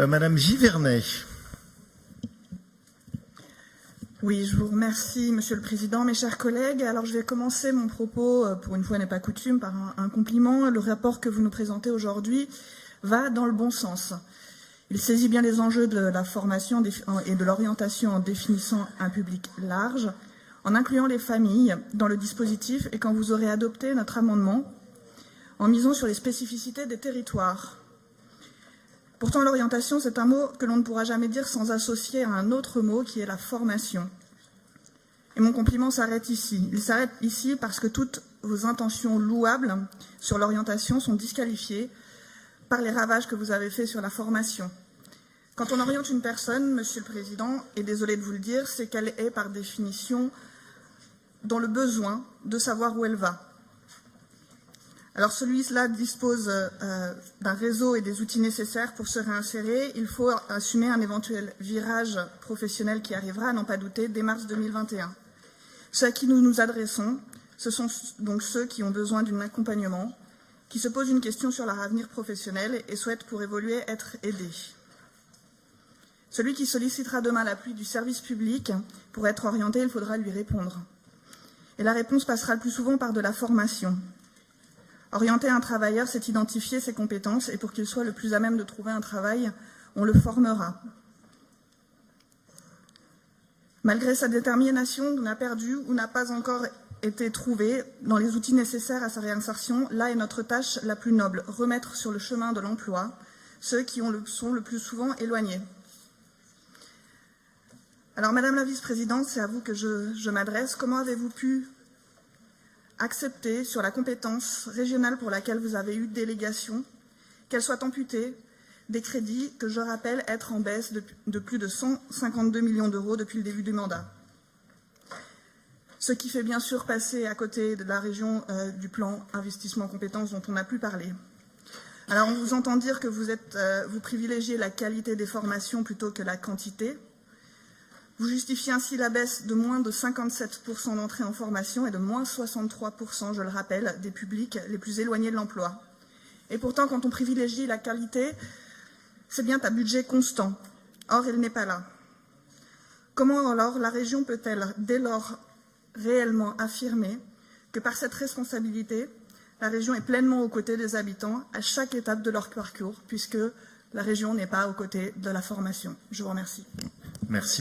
Madame Givernet. Oui, je vous remercie, Monsieur le Président, mes chers collègues. Alors, je vais commencer mon propos, pour une fois n'est pas coutume, par un compliment. Le rapport que vous nous présentez aujourd'hui va dans le bon sens. Il saisit bien les enjeux de la formation et de l'orientation en définissant un public large, en incluant les familles dans le dispositif et quand vous aurez adopté notre amendement, en misant sur les spécificités des territoires. Pourtant, l'orientation, c'est un mot que l'on ne pourra jamais dire sans associer à un autre mot qui est la formation. Et mon compliment s'arrête ici. Il s'arrête ici parce que toutes vos intentions louables sur l'orientation sont disqualifiées par les ravages que vous avez faits sur la formation. Quand on oriente une personne, Monsieur le Président, et désolé de vous le dire, c'est qu'elle est par définition dans le besoin de savoir où elle va. Alors celui-là dispose d'un réseau et des outils nécessaires pour se réinsérer. Il faut assumer un éventuel virage professionnel qui arrivera, à n'en pas douter, dès mars 2021. Ceux à qui nous nous adressons, ce sont donc ceux qui ont besoin d'un accompagnement, qui se posent une question sur leur avenir professionnel et souhaitent pour évoluer être aidés. Celui qui sollicitera demain l'appui du service public pour être orienté, il faudra lui répondre. Et la réponse passera le plus souvent par de la formation. Orienter un travailleur, c'est identifier ses compétences et pour qu'il soit le plus à même de trouver un travail, on le formera. Malgré sa détermination, on a perdu ou n'a pas encore été trouvé dans les outils nécessaires à sa réinsertion. Là est notre tâche la plus noble, remettre sur le chemin de l'emploi ceux qui sont le plus souvent éloignés. Alors, Madame la Vice-Présidente, c'est à vous que je m'adresse. Comment avez-vous pu accepter sur la compétence régionale pour laquelle vous avez eu délégation, qu'elle soit amputée des crédits que je rappelle être en baisse de plus de 152 millions d'euros depuis le début du mandat. Ce qui fait bien sûr passer à côté de la région du plan investissement compétences dont on n'a plus parlé. Alors on vous entend dire que vous privilégiez la qualité des formations plutôt que la quantité. Vous justifiez ainsi la baisse de moins de 57% d'entrées en formation et de moins 63%, je le rappelle, des publics les plus éloignés de l'emploi. Et pourtant, quand on privilégie la qualité, c'est bien un budget constant. Or, il n'est pas là. Comment alors la région peut-elle dès lors réellement affirmer que par cette responsabilité, la région est pleinement aux côtés des habitants à chaque étape de leur parcours, puisque la région n'est pas aux côtés de la formation? Je vous remercie. Merci.